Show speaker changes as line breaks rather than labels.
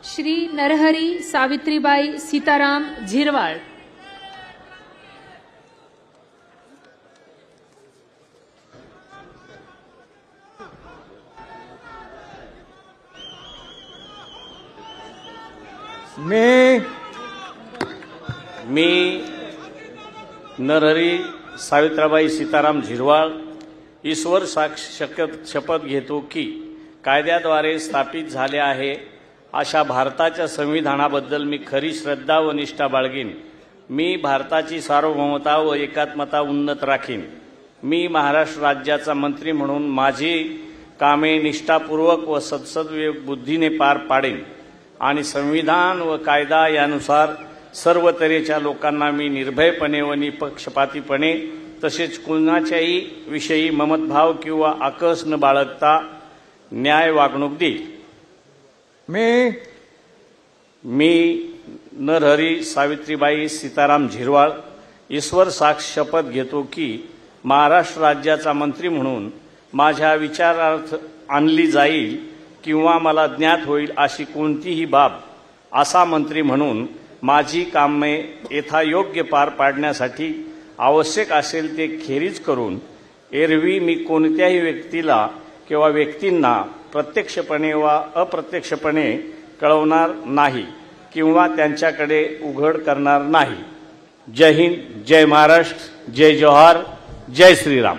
श्री नरहरी सावित्रीबाई सीताराम झिरवाळ।
मी नरहरी सावित्रीबाई सीताराम झिरवाळ ईश्वर साक्ष शपथ घेतो की कायद्याद्वारे स्थापित झाले आहे अशा भारताच्या संविधानाबद्दल मी खरी श्रद्धा व निष्ठा बाळगीन। मी भारताची सार्वभौमता व एकात्मता उन्नत राखीन। मी महाराष्ट्र राज्याचा मंत्री म्हणून माझी कामे निष्ठापूर्वक व सद्सद्विवेक बुद्धीने पार पाडेन आणि संविधान व कायदा यानुसार सर्व तऱ्हेच्या लोकांना मी निर्भयपणे व निपक्षपातीपणे तसेच कुणाच्याही विषयी ममतभाव किंवा आकस न बाळगता न्याय वागणूक देईल। मी नरहरी सावित्रीबाई सीताराम झिरवाळ ईश्वर साक्ष शपथ घेतो की महाराष्ट्र राज्याचा मंत्री म्हणून माझ्या विचारार्थ आणली जाईल किंवा मला ज्ञात होईल अशी कोणतीही बाब असा मंत्री म्हणून माझी कामे यथायोग्य पार पाडण्यासाठी आवश्यक असेल ते खेरीज करून एरवी मी कोणत्याही व्यक्तीला किंवा व्यक्तींना प्रत्यक्षपणे वा अप्रत्यक्षपणे कळवणार नाही किंवा त्यांच्याकडे उघड करणार नाही। जय हिंद, जय महाराष्ट्र, जय जोहार, जय श्रीराम।